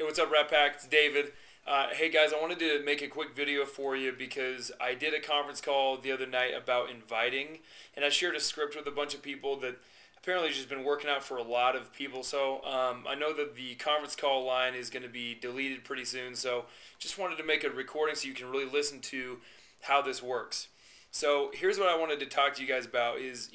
Hey, what's up, Rat Pack? It's David. Hey guys, I wanted to make a quick video for you because I did a conference call the other night about inviting, and I shared a script with a bunch of people that apparently has just been working out for a lot of people. So I know that the conference call line is going to be deleted pretty soon, so just wanted to make a recording so you can really listen to how this works. So here's what I wanted to talk to you guys about is,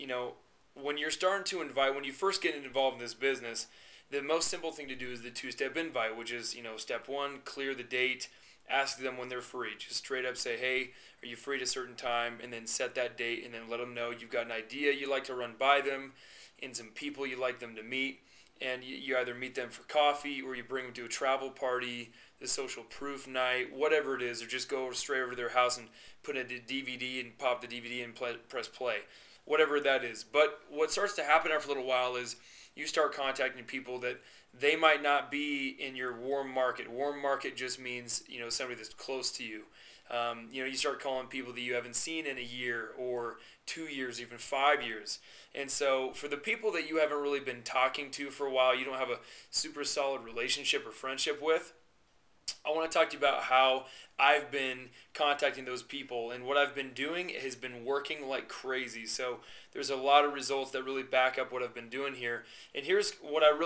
when you're starting to invite, when you first get involved in this business, the most simple thing to do is the two-step invite, which is, step one, clear the date, ask them when they're free. Just straight up say, hey, are you free at a certain time? And then set that date and then let them know you've got an idea you'd like to run by them and some people you'd like them to meet. And you either meet them for coffee or you bring them to a travel party, the social proof night, whatever it is, or just go straight over to their house and put in a DVD and pop the DVD and press play, whatever that is. But what starts to happen after a little while is you start contacting people that they might not be in your warm market. Warm market just means, somebody that's close to you. You start calling people that you haven't seen in a year or 2 years, even 5 years. And so for the people that you haven't really been talking to for a while, you don't have a super solid relationship or friendship with, I want to talk to you about how I've been contacting those people, and what I've been doing has been working like crazy. So there's a lot of results that really back up what I've been doing here. And here's what I've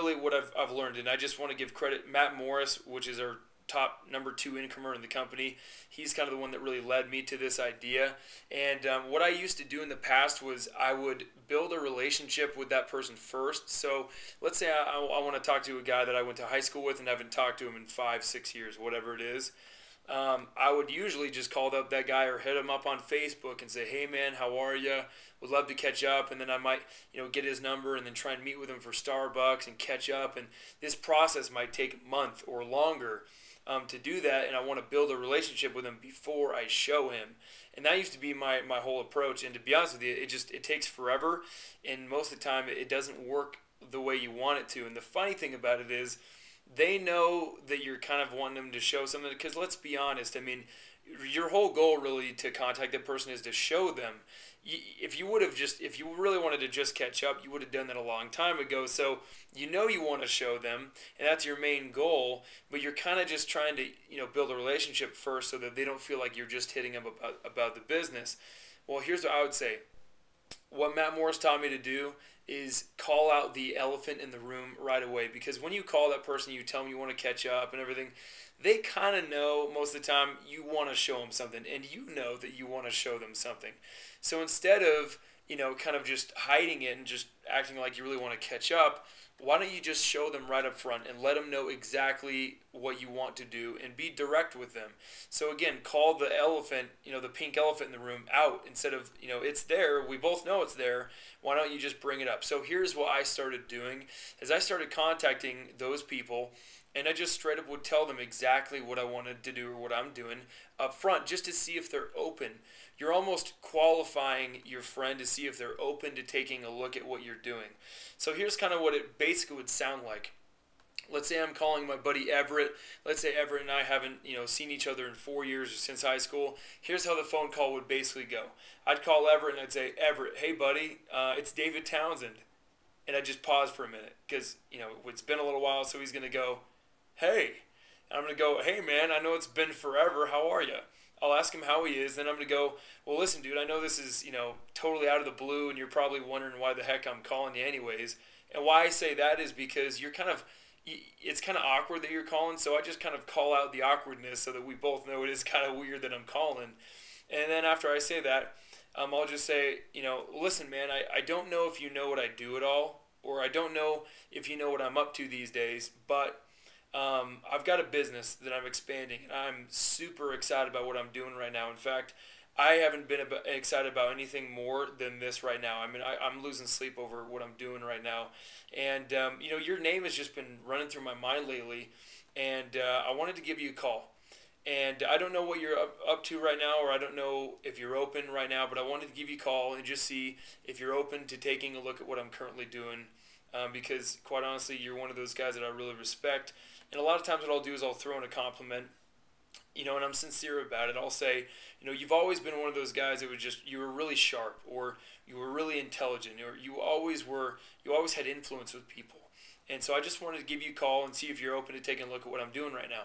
learned, and I just want to give credit. Matt Morris, which is our top number 2 incomer in the company, he's kind of the one that really led me to this idea. And what I used to do in the past was I would build a relationship with that person first. So let's say I want to talk to a guy that I went to high school with and haven't talked to him in 5-6 years, whatever it is. I would usually just call up that guy or hit him up on Facebook and say, hey man, how are you? Would love to catch up. And then I might, get his number and then try and meet with him for Starbucks and catch up. And this process might take a month or longer to do that. And I want to build a relationship with him before I show him. And that used to be my whole approach. And to be honest with you, it takes forever. And most of the time it doesn't work the way you want it to. And the funny thing about it is, they know that you're kind of wanting them to show something, because let's be honest, your whole goal really to contact that person is to show them. If you really wanted to just catch up, you would have done that a long time ago. So you want to show them, and that's your main goal, but you're kind of just trying to build a relationship first so that they don't feel like you're just hitting them about the business. Well, here's what I would say. What Matt Morris taught me to do is call out the elephant in the room right away, because when you call that person, you tell them you want to catch up and everything, they kind of know most of the time you want to show them something, and you know that you want to show them something. So instead of kind of just hiding it and just acting like you really want to catch up, why don't you just show them right up front and let them know exactly what you want to do and be direct with them. So again, call the elephant, the pink elephant in the room out instead of, it's there. We both know it's there. Why don't you just bring it up? So here's what I started doing is I started contacting those people, and I just straight up would tell them exactly what I wanted to do or what I'm doing up front, just to see if they're open. You're almost qualifying your friend to see if they're open to taking a look at what you're doing. So here's kind of what it basically would sound like. Let's say I'm calling my buddy Everett. Let's say Everett and I haven't, seen each other in 4 years or since high school. Here's how the phone call would basically go. I'd call Everett and I'd say, Everett, hey buddy, it's David Townsend. And I'd just pause for a minute because, it's been a little while, so he's going to go, hey. And I'm going to go, hey man, I know it's been forever. How are you? I'll ask him how he is. Then I'm going to go, well, listen, dude, I know this is, totally out of the blue, and you're probably wondering why the heck I'm calling you anyways. And why I say that is because it's kind of awkward that you're calling, so I just kind of call out the awkwardness so that we both know it is kind of weird that I'm calling. And then after I say that, I'll just say, listen, man, I don't know if you know what I do at all, or I don't know if you know what I'm up to these days, but I've got a business that I'm expanding, and I'm super excited about what I'm doing right now. In fact, I haven't been excited about anything more than this right now. I'm losing sleep over what I'm doing right now. And, your name has just been running through my mind lately, and I wanted to give you a call. And I don't know what you're up to right now, or I don't know if you're open right now, but I wanted to give you a call and just see if you're open to taking a look at what I'm currently doing. Because quite honestly, you're one of those guys that I really respect. And a lot of times what I'll do is I'll throw in a compliment, and I'm sincere about it. I'll say, you've always been one of those guys that you were really sharp, or you were really intelligent, or you always had influence with people. And so I just wanted to give you a call and see if you're open to taking a look at what I'm doing right now.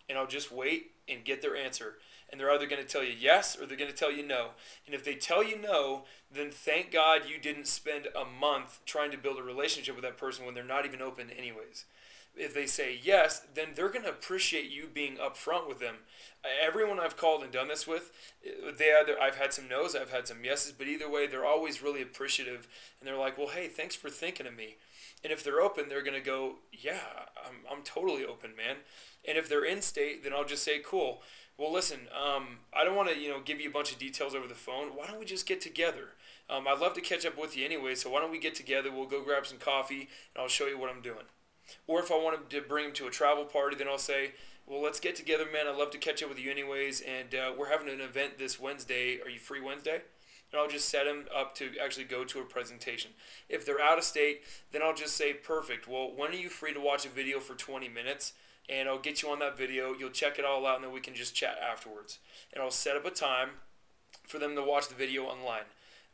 And I'll just wait and get their answer. And they're either going to tell you yes or they're going to tell you no. And if they tell you no, then thank God you didn't spend a month trying to build a relationship with that person when they're not even open anyways. If they say yes, then they're going to appreciate you being upfront with them. Everyone I've called and done this with, I've had some no's, I've had some yeses, but either way, they're always really appreciative. And they're like, well, hey, thanks for thinking of me. And if they're open, they're going to go, yeah, I'm totally open, man. And if they're in state, then I'll just say, cool. Well, listen, I don't want to, give you a bunch of details over the phone. Why don't we just get together? I'd love to catch up with you anyway, so why don't we get together? We'll go grab some coffee, and I'll show you what I'm doing. Or if I want to bring them to a travel party, then I'll say, well, let's get together, man. I'd love to catch up with you anyways, and we're having an event this Wednesday. Are you free Wednesday? And I'll just set them up to actually go to a presentation. If they're out of state, then I'll just say, perfect. Well, when are you free to watch a video for 20 minutes? And I'll get you on that video. You'll check it all out, and then we can just chat afterwards. And I'll set up a time for them to watch the video online.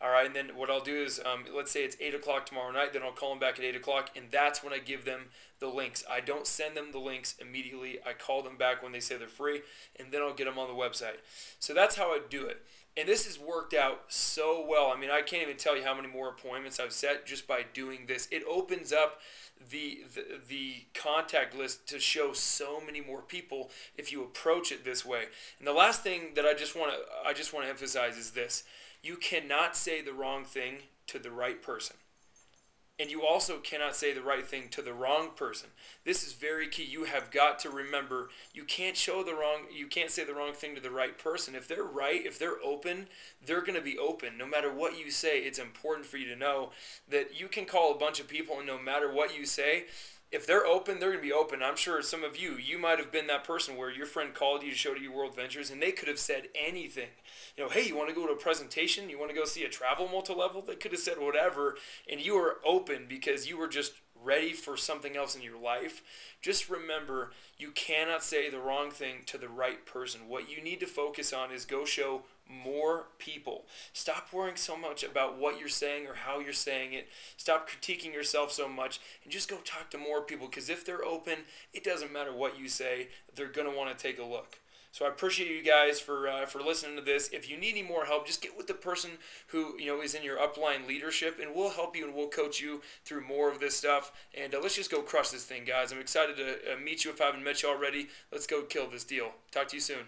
All right, and then what I'll do is, let's say it's 8 o'clock tomorrow night, then I'll call them back at 8 o'clock, and that's when I give them the links. I don't send them the links immediately. I call them back when they say they're free, and then I'll get them on the website. So that's how I do it. And this has worked out so well. I mean, I can't even tell you how many more appointments I've set just by doing this. It opens up the contact list to show so many more people if you approach it this way. And the last thing that I just want to emphasize is this. You cannot say the wrong thing to the right person. And you also cannot say the right thing to the wrong person. This is very key. You have got to remember you can't say the wrong thing to the right person. If they're right, if they're open, they're going to be open. No matter what you say, it's important for you to know that you can call a bunch of people, and no matter what you say, if they're open, they're going to be open. I'm sure some of you might have been that person where your friend called you to show you World Ventures, and they could have said anything. Hey, you want to go to a presentation? You want to go see a travel multi-level? They could have said whatever, and you were open because you were just ready for something else in your life. Just remember, you cannot say the wrong thing to the right person. What you need to focus on is go show more people. Stop worrying so much about what you're saying or how you're saying it. Stop critiquing yourself so much and just go talk to more people, because if they're open, it doesn't matter what you say, they're going to want to take a look. So I appreciate you guys for listening to this. If you need any more help, just get with the person who is in your upline leadership, and we'll help you and we'll coach you through more of this stuff. And let's just go crush this thing, guys. I'm excited to meet you if I haven't met you already. Let's go kill this deal. Talk to you soon.